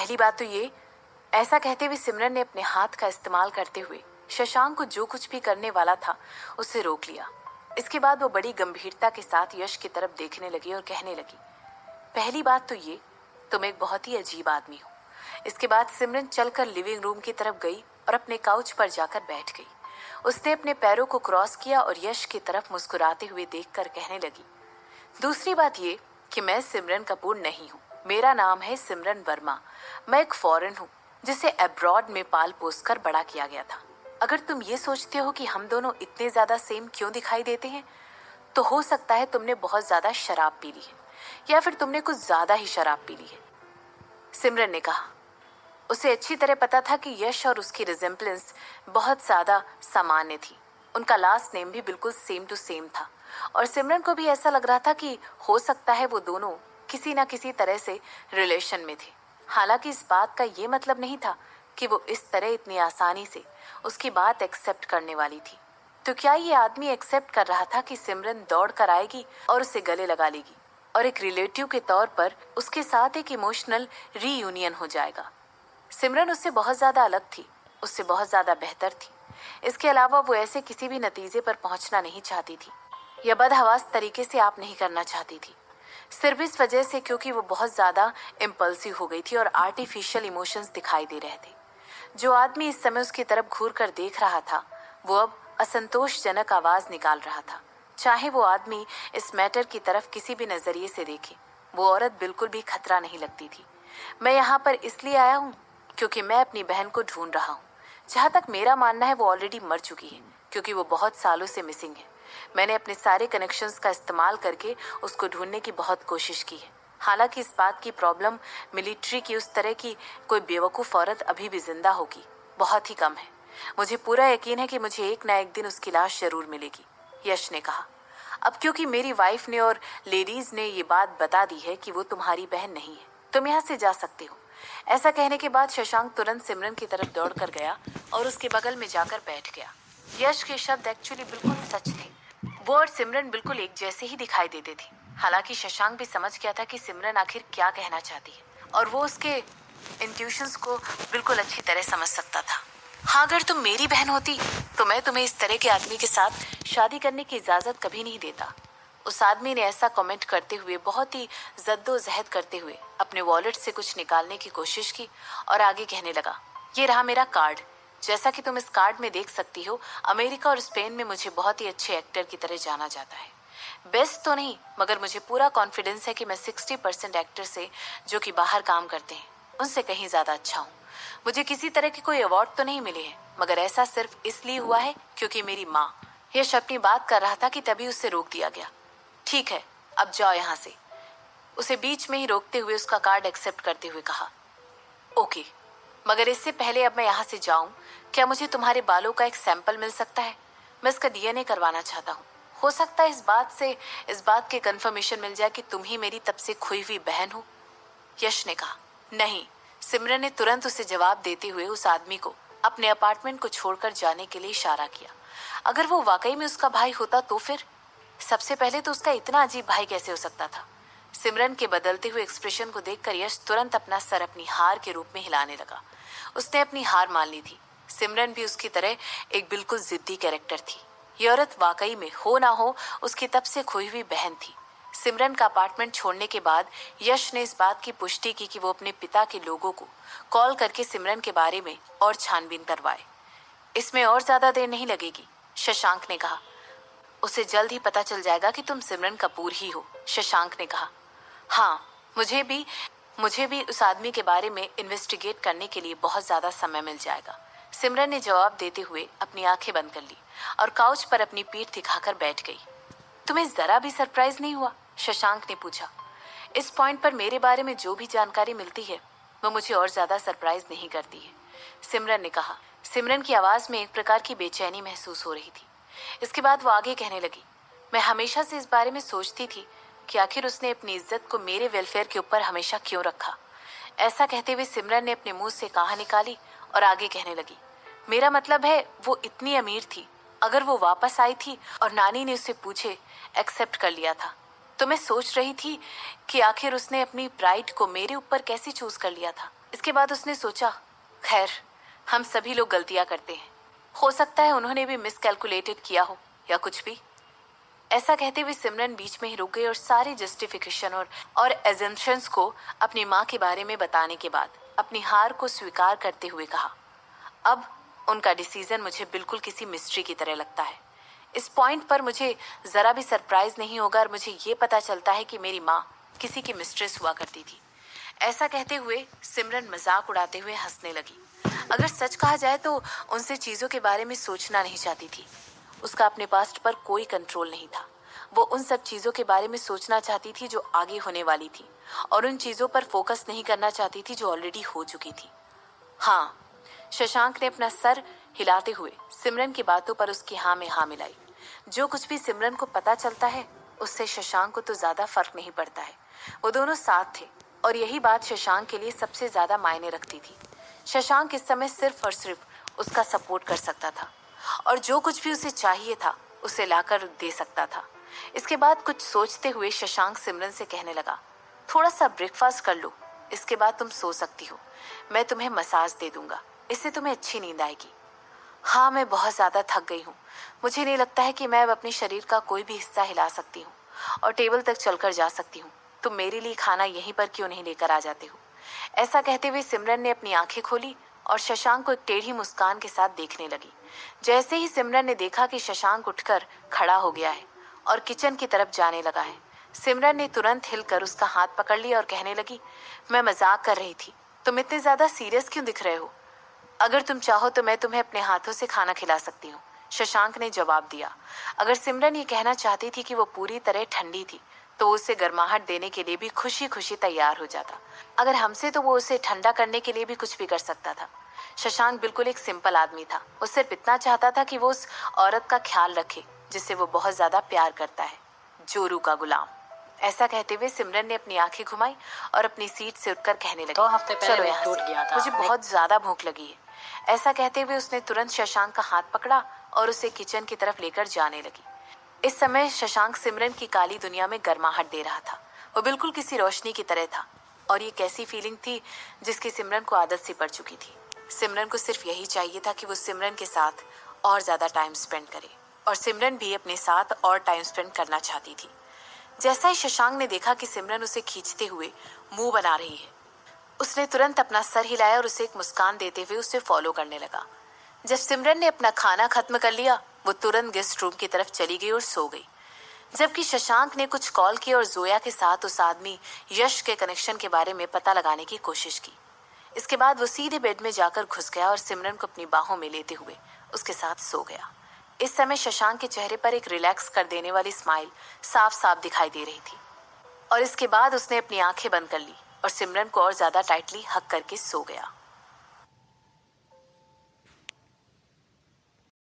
पहली बात तो ये, ऐसा कहते हुए सिमरन ने अपने हाथ का इस्तेमाल करते हुए शशांक को जो कुछ भी करने वाला था उससे रोक लिया। इसके बाद वो बड़ी गंभीरता के साथ यश की तरफ देखने लगी और कहने लगी, पहली बात तो ये, तुम एक बहुत ही अजीब आदमी हो। इसके बाद सिमरन चलकर लिविंग रूम की तरफ गई और अपने काउच पर जाकर बैठ गई। उसने अपने पैरों को क्रॉस किया और यश की तरफ मुस्कुराते हुए देखकर कहने लगी, दूसरी बात ये कि मैं सिमरन कपूर नहीं हूँ। मेरा नाम है सिमरन वर्मा। मैं एक फॉरेन हूँ जिसे अब्रॉड में पाल पोस कर बड़ा किया गया था। अगर तुम ये सोचते हो कि हम दोनों इतने ज्यादा सेम क्यों दिखाई देते हैं, तो हो सकता है तुमने बहुत ज्यादा शराब पी ली है, या फिर तुमने कुछ ज्यादा ही शराब पी ली है, सिमरन ने कहा। उसे अच्छी तरह पता था कि यश और उसकी रिजेम्बलेंस बहुत ज्यादा सामान्य थी। उनका लास्ट नेम भी बिल्कुल सेम टू सेम था और सिमरन को भी ऐसा लग रहा था कि हो सकता है वो दोनों किसी न किसी तरह से रिलेशन में थे। हालांकि इस बात का ये मतलब नहीं था कि वो इस तरह इतनी आसानी से उसकी बात एक्सेप्ट करने वाली थी। तो क्या ये आदमी एक्सेप्ट कर रहा था कि सिमरन दौड़ कर आएगी और उसे गले लगा लेगी और एक रिलेटिव के तौर पर उसके साथ एक इमोशनल रीयूनियन हो जाएगा? सिमरन उससे बहुत ज्यादा अलग थी, उससे बहुत ज्यादा बेहतर थी। इसके अलावा वो ऐसे किसी भी नतीजे पर पहुंचना नहीं चाहती थी या बदहवास तरीके से आप नहीं करना चाहती थी, सिर्फ इस वजह से क्योंकि वो बहुत ज्यादा इम्पल्सिव हो गई थी और आर्टिफिशियल इमोशंस दिखाई दे रहे थे। जो आदमी इस समय उसकी तरफ घूर कर देख रहा था वो अब असंतोषजनक आवाज निकाल रहा था। चाहे वो आदमी इस मैटर की तरफ किसी भी नजरिए से देखे, वो औरत बिल्कुल भी खतरा नहीं लगती थी। मैं यहाँ पर इसलिए आया हूँ क्योंकि मैं अपनी बहन को ढूंढ रहा हूँ। जहाँ तक मेरा मानना है वो ऑलरेडी मर चुकी है क्योंकि वो बहुत सालों से मिसिंग है। मैंने अपने सारे कनेक्शंस का इस्तेमाल करके उसको ढूंढने की बहुत कोशिश की है। हालांकि इस बात की प्रॉब्लम मिलिट्री की उस तरह की कोई बेवकूफ़ औरत अभी भी जिंदा होगी बहुत ही कम है। मुझे पूरा यकीन है कि मुझे एक ना एक दिन उसकी लाश जरूर मिलेगी, यश ने कहा। अब क्योंकि मेरी वाइफ ने और लेडीज ने ये बात बता दी है कि वो तुम्हारी बहन नहीं है, तुम यहाँ से जा सकते हो। ऐसा कहने के बाद शशांक तुरंत सिमरन की तरफ दौड़ कर गया और उसके बगल में जाकर बैठ गया। यश के शब्द एक्चुअली बिल्कुल सच थे। वो और सिमरन बिल्कुल एक जैसे ही दिखाई देते थे। हालांकि शशांक भी समझ गया था कि सिमरन आखिर क्या कहना चाहती है और वो उसके इंट्यूशंस को बिल्कुल अच्छी तरह समझ सकता था। हाँ, अगर तुम मेरी बहन होती तो मैं तुम्हें इस तरह के आदमी के साथ शादी करने की इजाजत कभी नहीं देता। उस आदमी ने ऐसा कमेंट करते हुए बहुत ही जद्दोजहद करते हुए अपने वॉलेट से कुछ निकालने की कोशिश की और आगे कहने लगा, ये रहा मेरा कार्ड। जैसा कि तुम इस कार्ड में देख सकती हो, अमेरिका और स्पेन में मुझे बहुत ही अच्छे एक्टर की तरह जाना जाता है। बेस्ट तो नहीं, मगर मुझे पूरा कॉन्फिडेंस है कि मैं 60% एक्टर से जो कि बाहर काम करते हैं उनसे कहीं ज्यादा अच्छा हूँ। मुझे किसी तरह के कोई अवार्ड तो नहीं मिले हैं, मगर ऐसा सिर्फ इसलिए हुआ है क्योंकि मेरी माँ। यश अपनी बात कर रहा था कि तभी उससे रोक दिया गया। ठीक है, अब जाओ यहाँ से, उसे बीच में ही रोकते हुए उसका कार्ड एक्सेप्ट करते हुए कहा। ओके, मगर इससे पहले अब मैं यहाँ से जाऊं, क्या मुझे तुम्हारे बालों का एक सैंपल मिल सकता है? मैं इसका डीएनए करवाना चाहता हूँ। हो सकता है इस बात की कंफर्मेशन मिल जाए कि तुम ही मेरी तब से खोई हुई बहन हो, यश ने कहा। नहीं, सिमरन ने तुरंत उसे जवाब देते हुए उस आदमी को अपने अपार्टमेंट को छोड़कर जाने के लिए इशारा किया। अगर वो वाकई में उसका भाई होता तो फिर सबसे पहले तो उसका इतना अजीब भाई कैसे हो सकता था? सिमरन के बदलते हुए एक्सप्रेशन को देखकर यश तुरंत अपना सर अपनी हार के रूप में हिलाने लगा। उसने अपनी हार मान ली थी। सिमरन भी उसकी तरह एक बिल्कुल जिद्दी कैरेक्टर थी। ये औरत वाकई में हो ना हो उसकी तब से खोई हुई बहन थी। सिमरन का अपार्टमेंट छोड़ने के बाद यश ने इस बात की पुष्टि की कि वो अपने पिता के लोगों को कॉल करके सिमरन के बारे में और छानबीन करवाए। इसमें और ज्यादा देर नहीं लगेगी, शशांक ने कहा। उसे जल्द ही पता चल जाएगा कि तुम सिमरन कपूर ही हो, शशांक ने कहा। हाँ, मुझे भी उस आदमी के बारे में इन्वेस्टिगेट करने के लिए बहुत ज्यादा समय मिल जाएगा, सिमरन ने जवाब देते हुए अपनी आंखें बंद कर ली और काउच पर अपनी पीठ दिखाकर बैठ गई। तुम्हें जरा भी सरप्राइज नहीं हुआ? शशांक ने पूछा। इस पॉइंट पर मेरे बारे में जो भी जानकारी मिलती है वो मुझे और ज्यादा सरप्राइज नहीं करती है, सिमरन ने कहा। सिमरन की आवाज में एक प्रकार की बेचैनी महसूस हो रही थी। इसके बाद वो आगे कहने लगी, मैं हमेशा से इस बारे में सोचती थी कि आखिर उसने अपनी इज्जत को मेरे वेलफेयर के ऊपर हमेशा क्यों रखा। ऐसा कहते हुए सिमरन ने अपने मुंह से कहा निकाली और आगे कहने लगी, मेरा मतलब है वो इतनी अमीर थी, अगर वो वापस आई थी और नानी ने उससे पूछे एक्सेप्ट कर लिया था, तो मैं सोच रही थी कि आखिर उसने अपनी प्राइड को मेरे ऊपर कैसे चूज कर लिया था। इसके बाद उसने सोचा, खैर, हम सभी लोग गलतियां करते हैं, हो सकता है उन्होंने भी मिसकैलकुलेटेड किया हो या कुछ भी। ऐसा कहते हुए सिमरन बीच में ही रुक गई और सारी जस्टिफिकेशन और एजम्पशंस को अपनी माँ के बारे में बताने के बाद अपनी हार को स्वीकार करते हुए कहा, अब उनका डिसीजन मुझे बिल्कुल किसी मिस्ट्री की तरह लगता है। इस पॉइंट पर मुझे ज़रा भी सरप्राइज नहीं होगा और मुझे ये पता चलता है कि मेरी माँ किसी की मिस्ट्रेस हुआ करती थी। ऐसा कहते हुए सिमरन मजाक उड़ाते हुए हंसने लगी। अगर सच कहा जाए तो उनसे चीज़ों के बारे में सोचना नहीं चाहती थी। उसका अपने पास्ट पर कोई कंट्रोल नहीं था। वो उन सब चीज़ों के बारे में सोचना चाहती थी जो आगे होने वाली थी और उन चीज़ों पर फोकस नहीं करना चाहती थी जो ऑलरेडी हो चुकी थी। हाँ, शशांक ने अपना सर हिलाते हुए सिमरन की बातों पर उसकी हाँ में हाँ मिलाई। जो कुछ भी सिमरन को पता चलता है उससे शशांक को तो ज्यादा फर्क नहीं पड़ता है। वो दोनों साथ थे और यही बात शशांक के लिए सबसे ज्यादा मायने रखती थी। शशांक इस समय सिर्फ और सिर्फ उसका सपोर्ट कर सकता था और जो कुछ भी उसे चाहिए था उसे लाकर दे सकता था। इसके बाद कुछ सोचते हुए शशांक सिमरन से कहने लगा, थोड़ा सा ब्रेकफास्ट कर लो, इसके बाद तुम सो सकती हो। मैं तुम्हें मसाज दे दूंगा, इससे तुम्हें अच्छी नींद आएगी। हाँ, मैं बहुत ज़्यादा थक गई हूँ। मुझे नहीं लगता है कि मैं अब अपने शरीर का कोई भी हिस्सा हिला सकती हूँ और टेबल तक चलकर जा सकती हूँ। तुम मेरे लिए खाना यहीं पर क्यों नहीं लेकर आ जाते हो? ऐसा कहते हुए सिमरन ने अपनी आंखें खोली और शशांक को एक टेढ़ी मुस्कान के साथ देखने लगी। जैसे ही सिमरन ने देखा कि शशांक उठकर खड़ा हो गया है और किचन की तरफ जाने लगा है, सिमरन ने तुरंत हिलकर उसका हाथ पकड़ लिया और कहने लगी, मैं मजाक कर रही थी, तुम इतने ज्यादा सीरियस क्यों दिख रहे हो? अगर तुम चाहो तो मैं तुम्हें अपने हाथों से खाना खिला सकती हूँ, शशांक ने जवाब दिया। अगर सिमरन ये कहना चाहती थी कि वो पूरी तरह ठंडी थी तो उसे गर्माहट देने के लिए भी खुशी खुशी तैयार हो जाता। अगर हमसे तो वो उसे ठंडा करने के लिए भी कुछ भी कर सकता था। शशांक बिल्कुल एक सिंपल आदमी था। वो सिर्फ इतना चाहता था कि वो उस औरत का ख्याल रखे जिससे वो बहुत ज्यादा प्यार करता है, जोरू का गुलाम। ऐसा कहते हुए सिमरन ने अपनी आंखें घुमाई और अपनी सीट से उठकर कहने लगी, 2 हफ्ते पहले चलो मैं यहाँ टूट से, गया था। मुझे बहुत ज्यादा भूख लगी है। ऐसा कहते हुए उसने तुरंत शशांक का हाथ पकड़ा और उसे किचन की तरफ लेकर जाने लगी। इस समय शशांक सिमरन की काली दुनिया में गर्माहट दे रहा था। वो बिल्कुल किसी रोशनी की तरह था और ये कैसी फीलिंग थी जिसकी सिमरन को आदत सी पड़ चुकी थी। सिमरन को सिर्फ यही चाहिए था कि वो सिमरन के साथ और ज्यादा टाइम स्पेंड करे और सिमरन भी अपने साथ और टाइम स्पेंड करना चाहती थी। जैसा ही शशांक ने देखा कि सिमरन उसे खींचते हुए मुंह बना रही है, उसने तुरंत अपना सर हिलाया और उसे एक मुस्कान देते हुए उसे फॉलो करने लगा। जब सिमरन ने अपना खाना खत्म कर लिया, वो तुरंत गेस्ट रूम की तरफ चली गई और सो गई। जबकि शशांक ने कुछ कॉल की और जोया के साथ उस आदमी यश के कनेक्शन के बारे में पता लगाने की कोशिश की। इसके बाद वो सीधे बेड में जाकर घुस गया और सिमरन को अपनी बाहों में लेते हुए उसके साथ सो गया। इस समय शशांक के चेहरे पर एक रिलैक्स कर देने वाली स्माइल साफ साफ दिखाई दे रही थी और इसके बाद उसने अपनी आंखें बंद कर ली और सिमरन को और ज्यादा टाइटली हक करके सो गया।